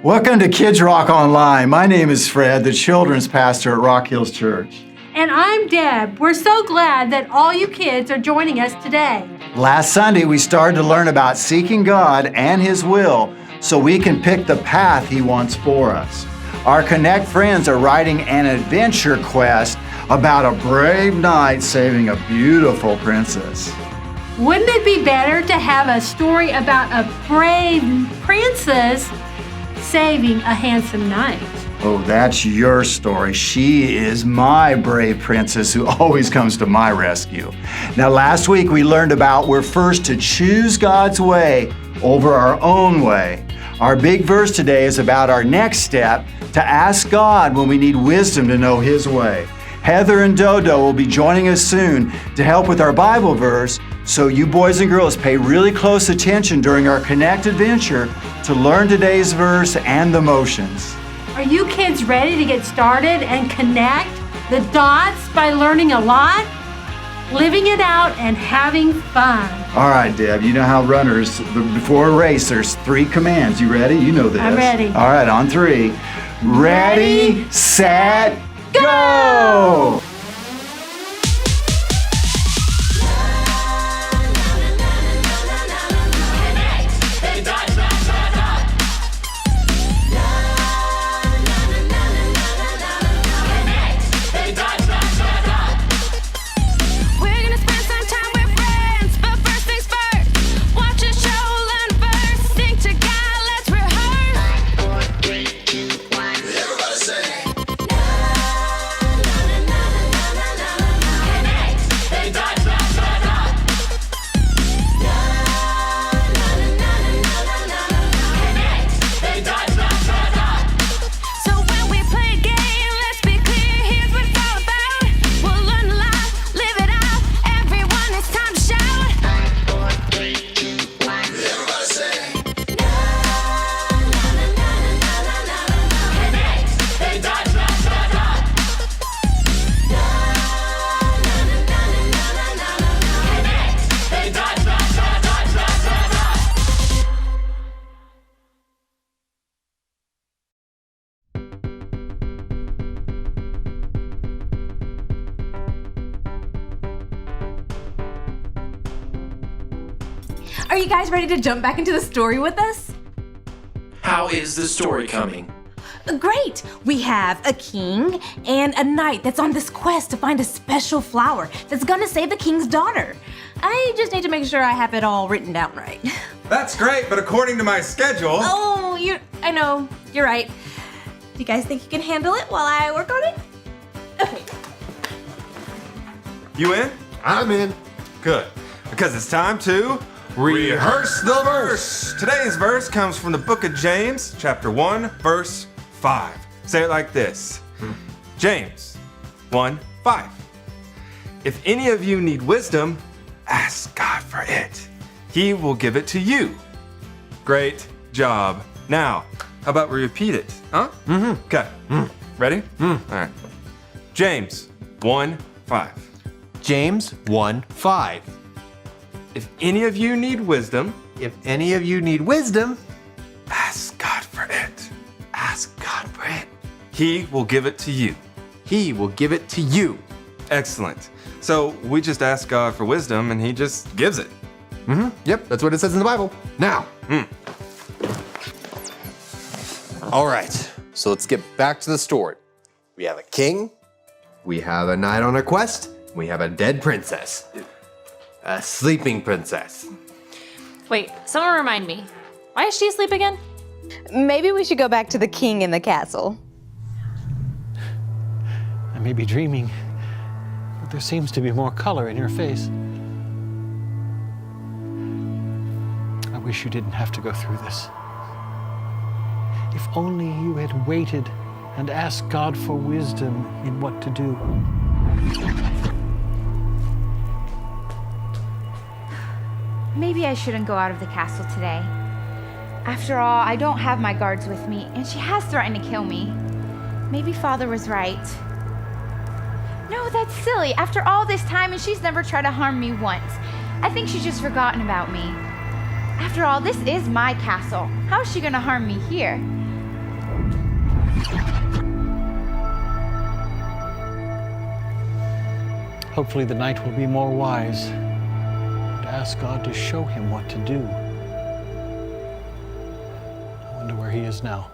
Welcome to Kids Rock Online. My name is Fred, the children's pastor at Rock Hills Church. And I'm Deb. We're so glad that all you kids are joining us today. Last Sunday, we started to learn about seeking God and His will so we can pick the path He wants for us. Our Connect friends are writing an adventure quest about a brave knight saving a beautiful princess. Wouldn't it be better to have a story about a brave princess saving a handsome knight? Oh, that's your story. She is my brave princess who always comes to my rescue. Now, last week we learned about we're first to choose God's way over our own way. Our big verse today is about our next step to ask God when we need wisdom to know His way. Heather and Dodo will be joining us soon to help with our Bible verse, so you boys and girls pay really close attention during our Connect adventure to learn today's verse and the motions. Are you kids ready to get started and connect the dots by learning a lot, living it out, and having fun? All right, Deb, you know how runners, before a race, there's 3 commands. You ready? You know this. I'm ready. All right, on 3. Ready, set, go! Are you guys ready to jump back into the story with us? How is the story coming? Great! We have a king and a knight that's on this quest to find a special flower that's gonna save the king's daughter. I just need to make sure I have it all written down right. That's great, but according to my schedule... I know, you're right. Do you guys think you can handle it while I work on it? Okay. You in? I'm in. Good. Because it's time to... rehearse the verse! Today's verse comes from the book of James, chapter 1, verse 5. Say it like this. James 1:5. If any of you need wisdom, ask God for it. He will give it to you. Great job. Now, how about we repeat it? Huh? Okay. Ready? All right. James 1:5. James 1:5. If any of you need wisdom, If any of you need wisdom, ask God for it. ask God for it. He will give it to you. He will give it to you. Excellent. So we just ask God for wisdom and He just gives it. Yep, that's what it says in the Bible. Now. All right, so let's get back to the story. We have a king, we have a knight on a quest, we have a dead princess. A sleeping princess. Wait, someone remind me. Why is she asleep again? Maybe we should go back to the king in the castle. I may be dreaming, but there seems to be more color in your face. I wish you didn't have to go through this. If only you had waited and asked God for wisdom in what to do. Maybe I shouldn't go out of the castle today. After all, I don't have my guards with me, and she has threatened to kill me. Maybe Father was right. No, that's silly. After all this time, and she's never tried to harm me once. I think she's just forgotten about me. After all, this is my castle. How is she gonna harm me here? Hopefully the knight will be more wise and ask God to show him what to do. I wonder where he is now.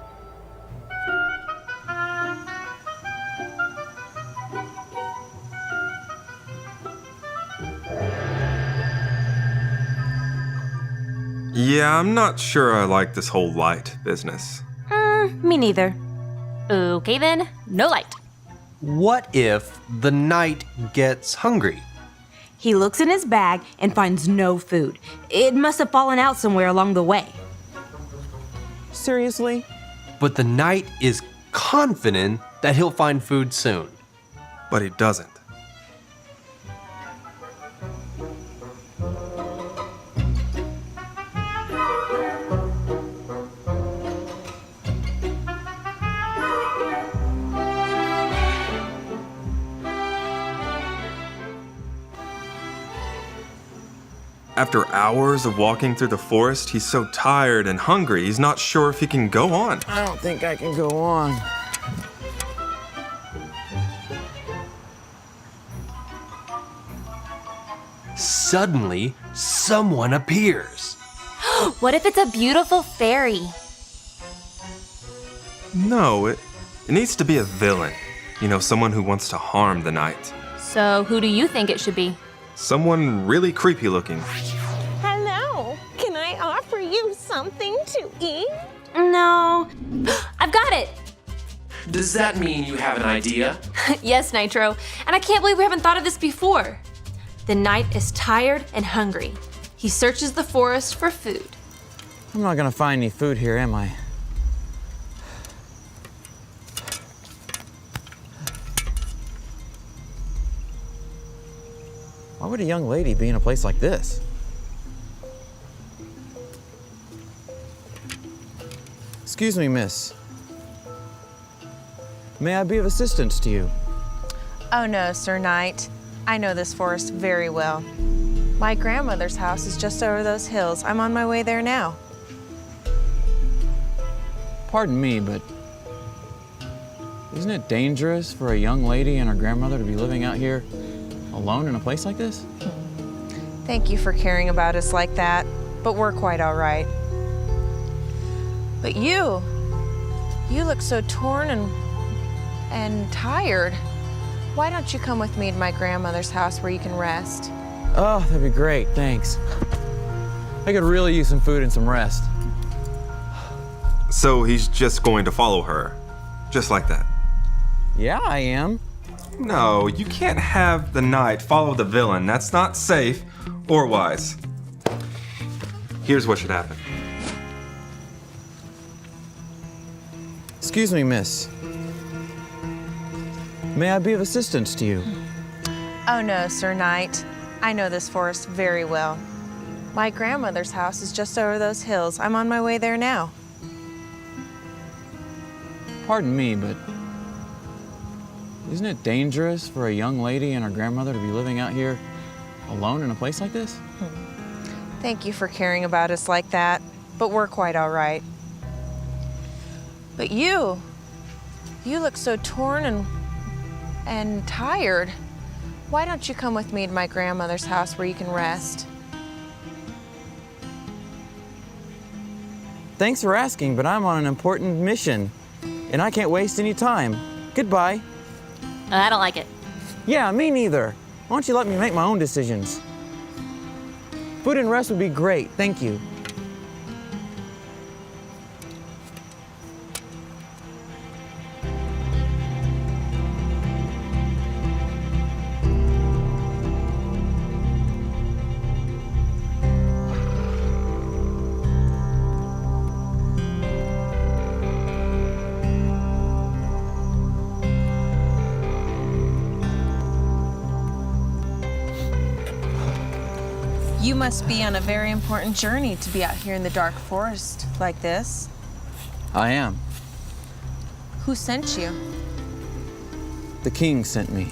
Yeah, I'm not sure I like this whole light business. Me neither. Okay then, no light. What if the knight gets hungry? He looks in his bag and finds no food. It must have fallen out somewhere along the way. Seriously? But the knight is confident that he'll find food soon. But he doesn't. After hours of walking through the forest, he's so tired and hungry, he's not sure if he can go on. I don't think I can go on. Suddenly, someone appears. What if it's a beautiful fairy? No, it needs to be a villain. You know, someone who wants to harm the knight. So who do you think it should be? Someone really creepy looking. Hello, can I offer you something to eat? No. I've got it! Does that mean you have an idea? Yes, Nitro. And I can't believe we haven't thought of this before. The knight is tired and hungry. He searches the forest for food. I'm not gonna find any food here, am I? Why would a young lady be in a place like this? Excuse me, miss. May I be of assistance to you? Oh no, Sir Knight. I know this forest very well. My grandmother's house is just over those hills. I'm on my way there now. Pardon me, but isn't it dangerous for a young lady and her grandmother to be living out here alone in a place like this? Thank you for caring about us like that, but we're quite all right. But you look so torn and tired. Why don't you come with me to my grandmother's house where you can rest? Oh, that'd be great, thanks. I could really use some food and some rest. So he's just going to follow her. Just like that. Yeah, I am. No, you can't have the knight follow the villain. That's not safe or wise. Here's what should happen. Excuse me, miss. May I be of assistance to you? Oh no, Sir Knight. I know this forest very well. My grandmother's house is just over those hills. I'm on my way there now. Pardon me, but isn't it dangerous for a young lady and her grandmother to be living out here alone in a place like this? Thank you for caring about us like that, but we're quite all right. But you look so torn and tired. Why don't you come with me to my grandmother's house where you can rest? Thanks for asking, but I'm on an important mission, and I can't waste any time. Goodbye. I don't like it. Yeah, me neither. Why don't you let me make my own decisions? Food and rest would be great, thank you. You must be on a very important journey to be out here in the dark forest like this. I am. Who sent you? The king sent me.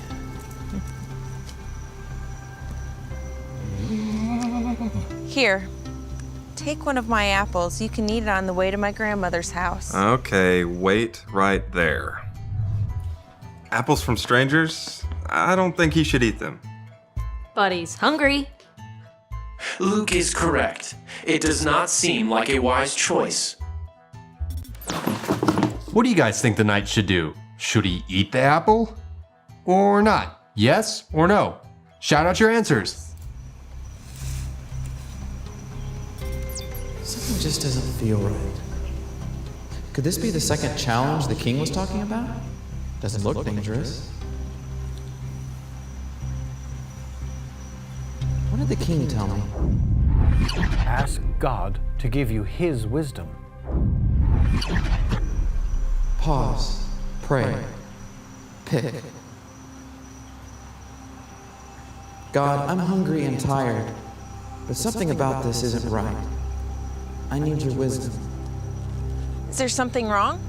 Here, take one of my apples. You can eat it on the way to my grandmother's house. Okay, wait right there. Apples from strangers? I don't think he should eat them. But he's hungry. Luke is correct. It does not seem like a wise choice. What do you guys think the knight should do? Should he eat the apple? Or not? Yes or no? Shout out your answers. Something just doesn't feel right. Could this be the second challenge the king was talking about? Doesn't look dangerous. What did the king tell me? Ask God to give you his wisdom. Pause. Pray. Pick. God, I'm hungry and tired, but something about this isn't right. I need your wisdom. Is there something wrong?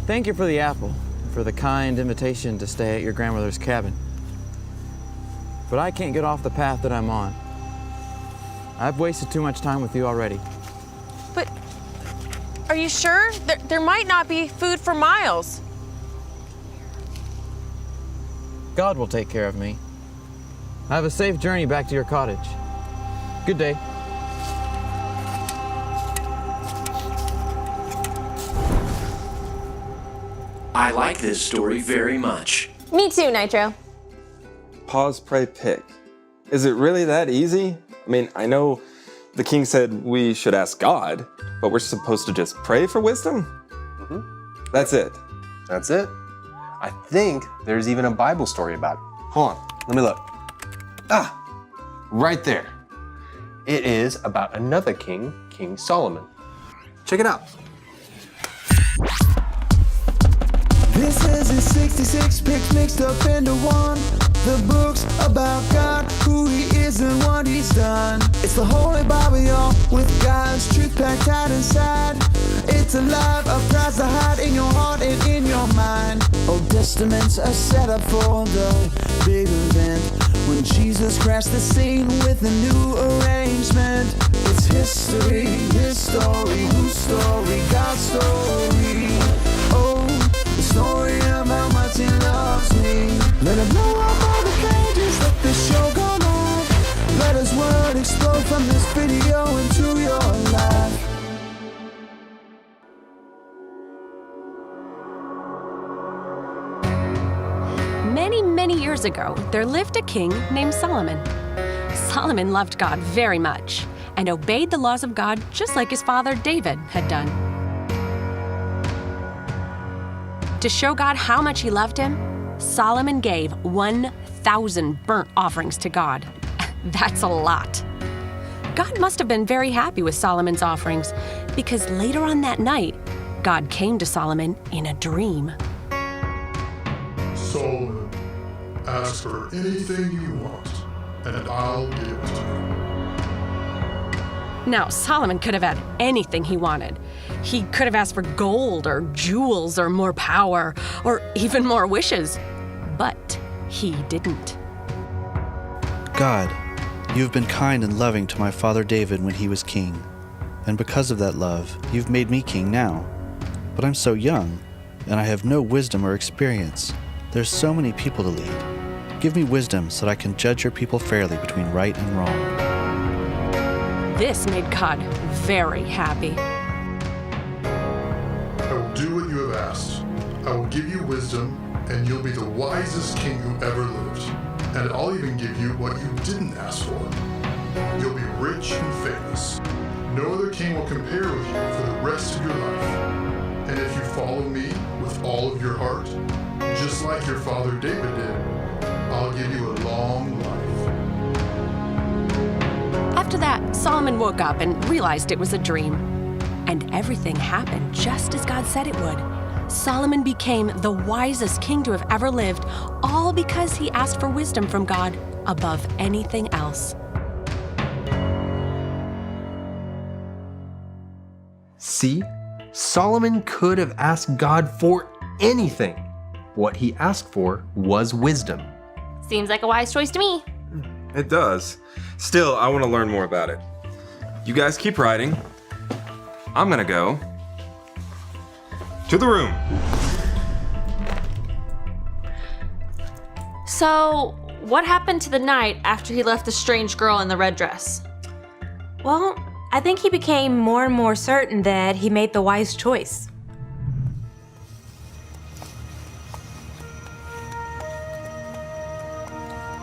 Thank you for the apple, and for the kind invitation to stay at your grandmother's cabin. But I can't get off the path that I'm on. I've wasted too much time with you already. But are you sure? There might not be food for miles. God will take care of me. Have a safe journey back to your cottage. Good day. I like this story very much. Me too, Nitro. Pause, pray, pick. Is it really that easy? I mean, I know the king said we should ask God, but we're supposed to just pray for wisdom? That's it. That's it. I think there's even a Bible story about it. Hold on, let me look. Right there. It is about another king, King Solomon. Check it out. This is his 66 picks mixed up into one. The book's about God, who he is and what he's done. It's the Holy Bible, y'all, with God's truth packed tight inside. It's alive, a prize to hide in your heart and in your mind. Old Testaments are set up for the big event when Jesus crashed the scene with a new arrangement. It's history, his story, whose story, God's story. Oh, the story of how much he loves me. Let it blow up all the pages, let this show go live. Let his word explode from this video into your life. Many years ago, there lived a king named Solomon. Solomon loved God very much and obeyed the laws of God just like his father David had done. To show God how much he loved him, Solomon gave 1,000 burnt offerings to God. That's a lot. God must have been very happy with Solomon's offerings because later on that night, God came to Solomon in a dream. Solomon, ask for anything you want, and I'll give it to you. Now, Solomon could have had anything he wanted. He could have asked for gold or jewels or more power or even more wishes, but he didn't. God, you have been kind and loving to my father David when he was king, and because of that love, you've made me king now. But I'm so young, and I have no wisdom or experience. There's so many people to lead. Give me wisdom so that I can judge your people fairly between right and wrong. This made God very happy. I will do what you have asked. I will give you wisdom, and you'll be the wisest king who ever lived. And I'll even give you what you didn't ask for. You'll be rich and famous. No other king will compare with you for the rest of your life. And if you follow me with all of your heart, just like your father David did, I'll give you a long life. After that, Solomon woke up and realized it was a dream. And everything happened just as God said it would. Solomon became the wisest king to have ever lived, all because he asked for wisdom from God above anything else. See? Solomon could have asked God for anything. What he asked for was wisdom. Seems like a wise choice to me. It does. Still, I want to learn more about it. you guys keep writing. I'm gonna go to the room. So, what happened to the knight after he left the strange girl in the red dress? Well, I think he became more and more certain that he made the wise choice.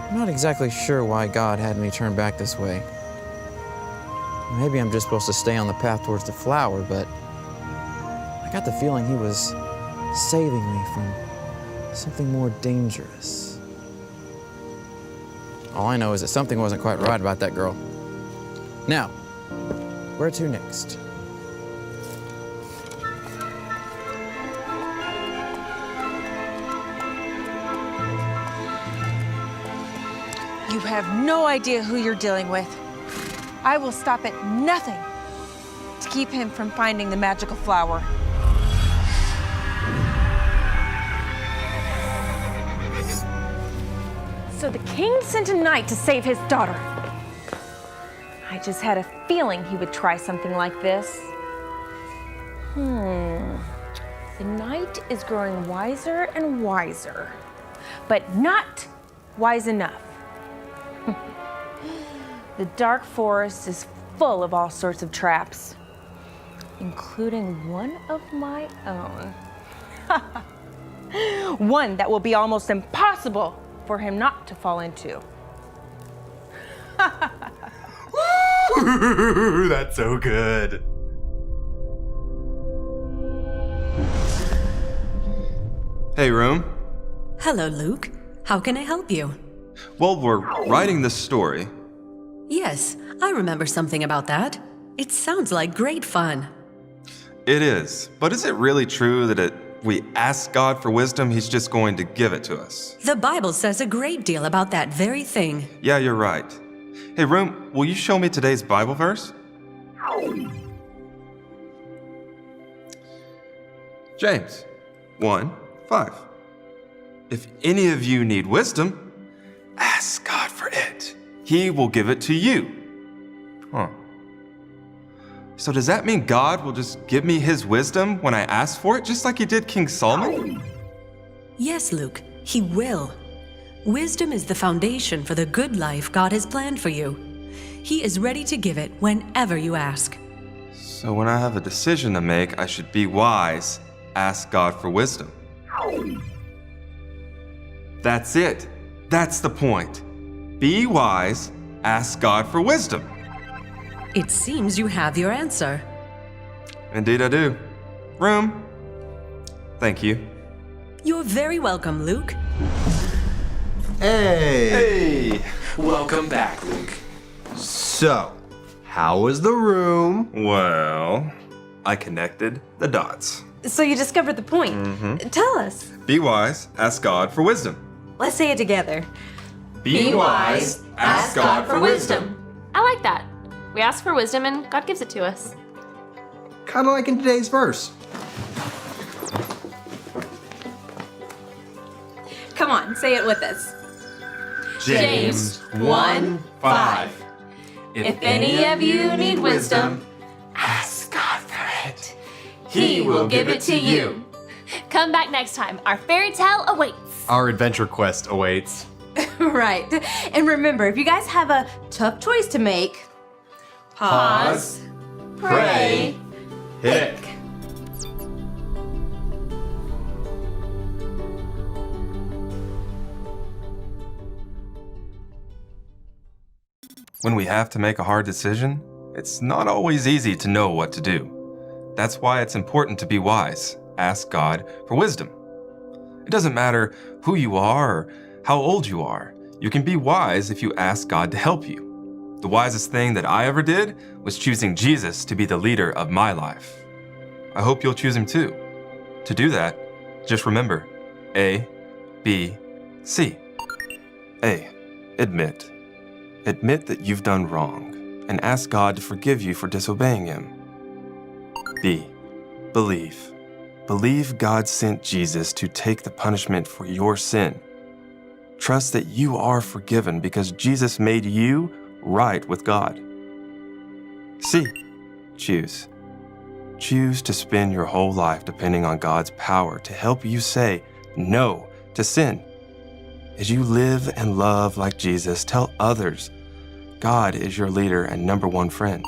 I'm not exactly sure why God had me turn back this way. Maybe I'm just supposed to stay on the path towards the flower, but I got the feeling he was saving me from something more dangerous. All I know is that something wasn't quite right about that girl. Now, where to next? You have no idea who you're dealing with. I will stop at nothing to keep him from finding the magical flower. So the king sent a knight to save his daughter. I just had a feeling he would try something like this. The knight is growing wiser and wiser, but not wise enough. The dark forest is full of all sorts of traps, including one of my own. One that will be almost impossible for him not to fall into. Ooh, that's so good. Hey, room. Hello, Luke. How can I help you? Well, we're writing this story. Yes, I remember something about that. It sounds like great fun. It is, but is it really true that we ask God for wisdom, He's just going to give it to us? The Bible says a great deal about that very thing. Yeah, you're right. Hey, room, will you show me today's Bible verse? James 1:5. If any of you need wisdom, ask God for it. He will give it to you. Huh. So does that mean God will just give me His wisdom when I ask for it, just like He did King Solomon? Yes, Luke, He will. Wisdom is the foundation for the good life God has planned for you. He is ready to give it whenever you ask. So when I have a decision to make, I should be wise, ask God for wisdom. That's it. That's the point. Be wise, ask God for wisdom. It seems you have your answer. Indeed I do. Room. Thank you. You're very welcome, Luke. Hey! Hey! Welcome back, Luke. So, how was the room? Well, I connected the dots. So you discovered the point. Tell us. Be wise, ask God for wisdom. Let's say it together. Be wise, ask God for wisdom. I like that. We ask for wisdom and God gives it to us. Kind of like in today's verse. Come on, say it with us. James 1:5. If any of you need wisdom, ask God for it. He will give it to you. Come back next time. Our fairy tale awaits. Our adventure quest awaits. Right. And remember, if you guys have a tough choice to make, Pause, pray, Pick. When we have to make a hard decision, it's not always easy to know what to do. That's why it's important to be wise. Ask God for wisdom. It doesn't matter who you are or how old you are. You can be wise if you ask God to help you. The wisest thing that I ever did was choosing Jesus to be the leader of my life. I hope you'll choose Him too. To do that, just remember A, B, C. A, admit. Admit that you've done wrong and ask God to forgive you for disobeying Him. B, believe. Believe God sent Jesus to take the punishment for your sin. Trust that you are forgiven because Jesus made you right with God. C. Choose. Choose to spend your whole life depending on God's power to help you say no to sin. As you live and love like Jesus, tell others God is your leader and number one friend.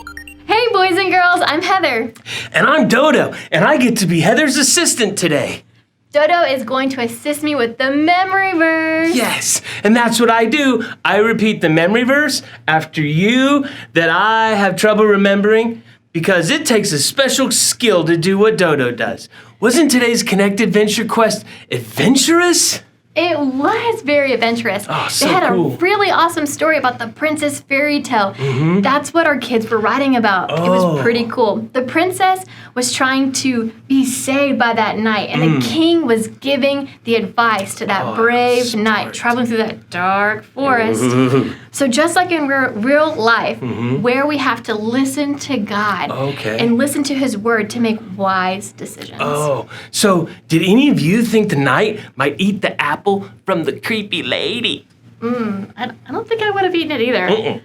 Hey, boys and girls, I'm Heather. And I'm Dodo, and I get to be Heather's assistant today. Dodo is going to assist me with the memory verse. Yes, and that's what I do. I repeat the memory verse after you that I have trouble remembering because it takes a special skill to do what Dodo does. Wasn't today's Connect Adventure quest adventurous? It was very adventurous. Oh, so they had cool. a really awesome story about the princess fairy tale. Mhm. That's what our kids were writing about. It Oh. was pretty cool. The princess was trying to be saved by that knight, and the king was giving the advice to that brave knight traveling through that dark forest. Ooh. So just like in real life, Mhm. where we have to listen to God Okay. and listen to his word to make wise decisions. Oh, so did any of you think the knight might eat the apple from the creepy lady? I don't think I would have eaten it either.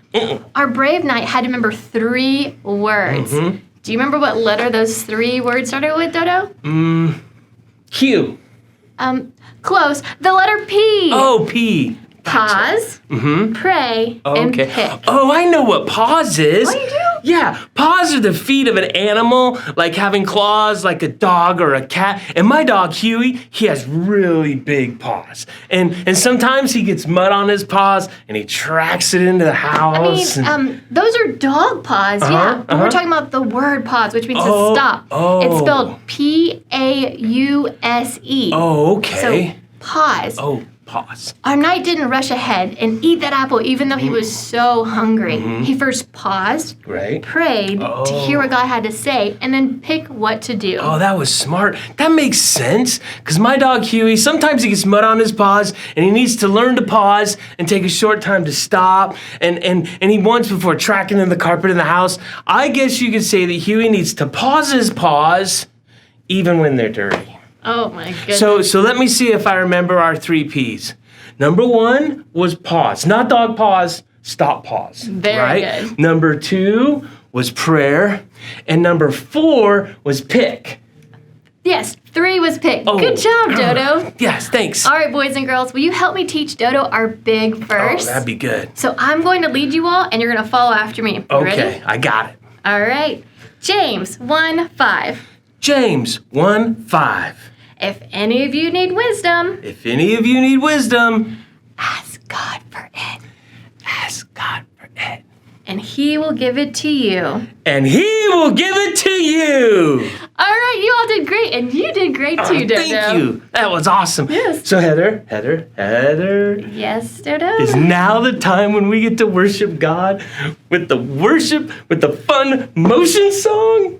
Our brave knight had to remember 3 words. Mhm. Do you remember what letter those 3 words started with, Dodo? Q. Close. The letter P. Oh, P. Pause, Mm-hmm. pray, and Okay. pick. Oh, I know what paws is. Oh, you do? Yeah, paws are the feet of an animal, like having claws like a dog or a cat. And my dog, Huey, he has really big paws. And sometimes he gets mud on his paws and he tracks it into the house. Those are dog paws, yeah. Uh-huh, But we're uh-huh. talking about the word pause, which means Oh, to stop. oh. It's spelled P-A-U-S-E. Oh, okay. So, pause. Oh, pause. Our knight didn't rush ahead and eat that apple even though he was so hungry. Mhm. He first paused, Right? prayed to hear what God had to say, and then pick what to do. Oh, that was smart. That makes sense. Because my dog Huey, sometimes he gets mud on his paws and he needs to learn to pause and take a short time to stop. And he wants before tracking in the carpet in the house. I guess you could say that Huey needs to pause his paws even when they're dirty. Oh my goodness. So let me see if I remember our 3 P's. Number 1 was pause. Not dog pause, stop pause. Very right? good. Number 2 was prayer. And number 4 was pick. Yes, 3 was picked. Oh. Good job, Dodo. Yes, thanks. All right, boys and girls, will you help me teach Dodo our big verse? Oh, that'd be good. So I'm going to lead you all, and you're going to follow after me. You Okay, ready? I got it. All right. James 1:5. James 1:5. If any of you need wisdom, If any of you need wisdom, ask God for it, ask God for it. and He will give it to you. And he will give it to you. All right, you all did great, and you did great too, Dodo. Thank you. That was awesome. Yes. So Heather. Yes, Dodo. Is now the time when we get to worship God with the fun motion song?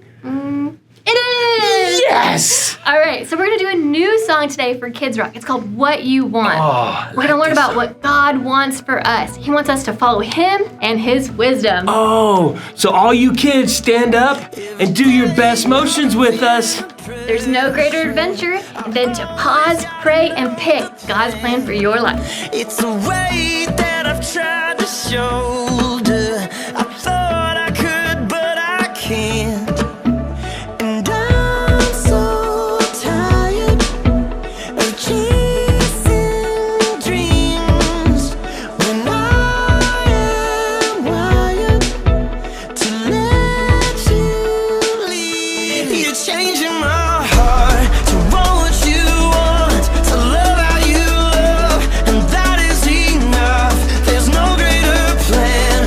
It is! Yes! All right, so we're going to do a new song today for Kids Rock. It's called What You Want. Oh, we're going to learn about what God wants for us. He wants us to follow Him and His wisdom. Oh, so all you kids stand up and do your best motions with us. There's no greater adventure than to pause, pray, and pick God's plan for your life. It's a way that I've tried to shoulder. I thought I could, but I can't. And I'm so tired of chasing dreams when I am wired to let you lead. You're changing my heart to want what you want, to love how you love, and that is enough. There's no greater plan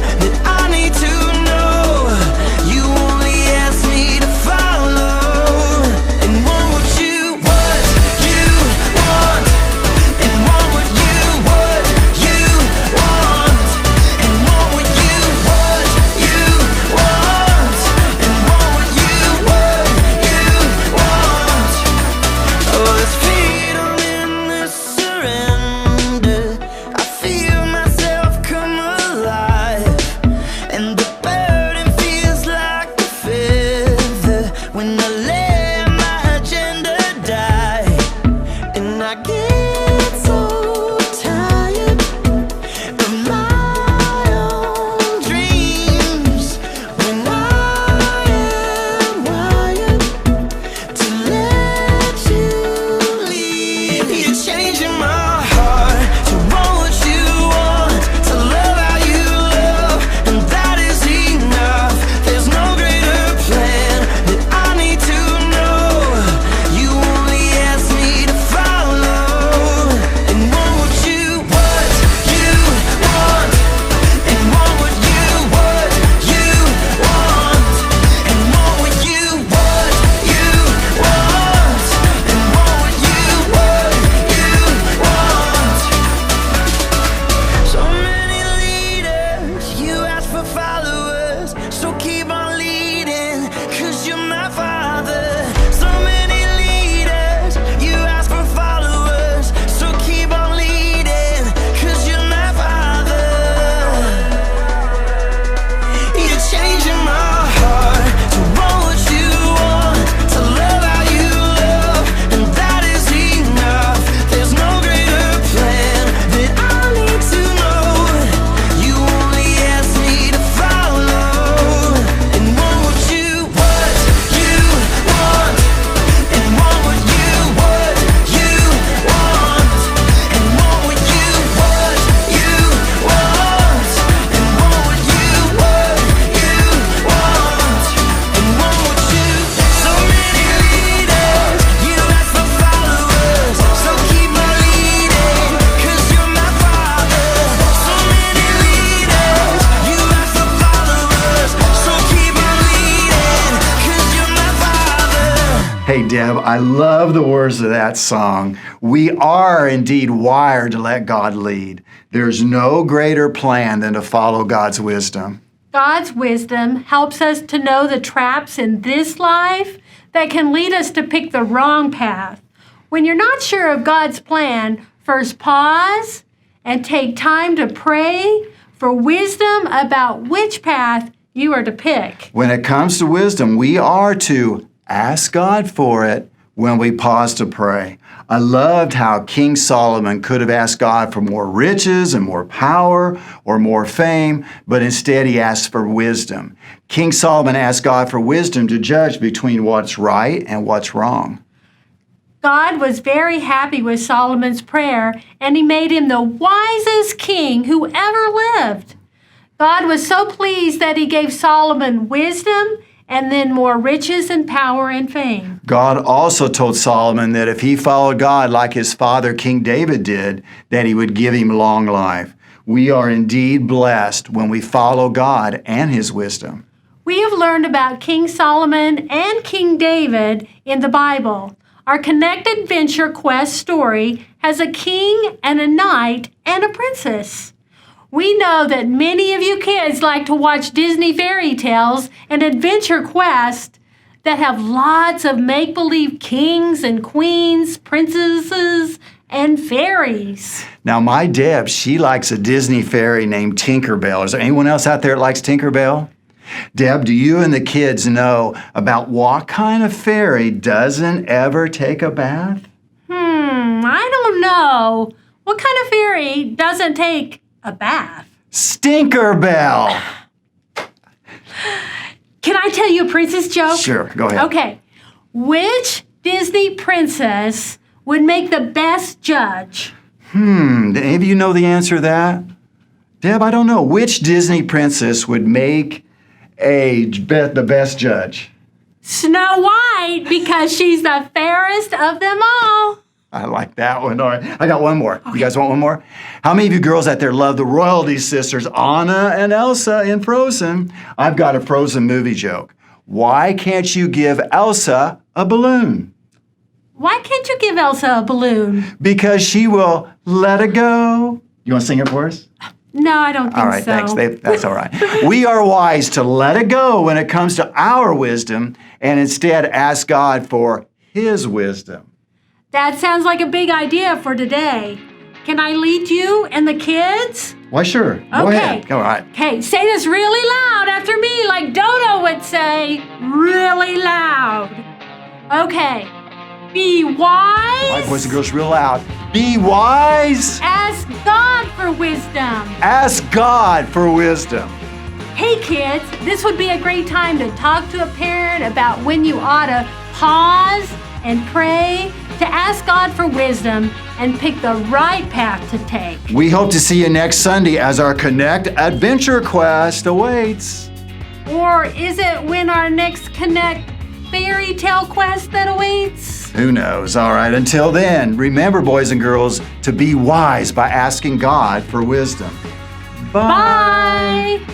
Hey, Deb, I love the words of that song. We are indeed wired to let God lead. There's no greater plan than to follow God's wisdom. God's wisdom helps us to know the traps in this life that can lead us to pick the wrong path. When you're not sure of God's plan, first pause and take time to pray for wisdom about which path you are to pick. When it comes to wisdom, we are to ask God for it when we pause to pray. I loved how King Solomon could have asked God for more riches and more power or more fame, but instead he asked for wisdom. King Solomon asked God for wisdom to judge between what's right and what's wrong. God was very happy with Solomon's prayer, and he made him the wisest king who ever lived. God was so pleased that he gave Solomon wisdom and then more riches and power and fame. God also told Solomon that if he followed God like his father King David did, that he would give him long life. We are indeed blessed when we follow God and his wisdom. We have learned about King Solomon and King David in the Bible. Our Connect Adventure Quest story has a king and a knight and a princess. We know that many of you kids like to watch Disney fairy tales and Adventure Quest that have lots of make-believe kings and queens, princesses, and fairies. Now, my Deb, she likes a Disney fairy named Tinkerbell. Is there anyone else out there that likes Tinkerbell? Deb, do you and the kids know about what kind of fairy doesn't ever take a bath? I don't know. What kind of fairy doesn't take a bath? Stinkerbell! Can I tell you a princess joke? Sure, go ahead. Okay. Which Disney princess would make the best judge? Do any of you know the answer to that? Deb, I don't know. Which Disney princess would make the best judge? Snow White, because she's the fairest of them all. I like that one. All right, I got one more. You guys want one more? How many of you girls out there love the royalty sisters, Anna and Elsa in Frozen? I've got a Frozen movie joke. Why can't you give Elsa a balloon? Why can't you give Elsa a balloon? Because she will let it go. You want to sing it for us? No, I don't think so. All right, thanks. That's all right. We are wise to let it go when it comes to our wisdom and instead ask God for his wisdom. That sounds like a big idea for today. Can I lead you and the kids? Why, sure. Go ahead. All right. Okay, say this really loud after me, like Dodo would say, really loud. Okay. Be wise. All right, boys and girls, real loud. Be wise. Ask God for wisdom. Ask God for wisdom. Hey kids, this would be a great time to talk to a parent about when you ought to pause and pray to ask God for wisdom and pick the right path to take. We hope to see you next Sunday as our Connect Adventure Quest awaits. Or is it when our next Connect fairy tale quest that awaits? Who knows? All right, until then, remember, boys and girls, to be wise by asking God for wisdom. Bye. Bye.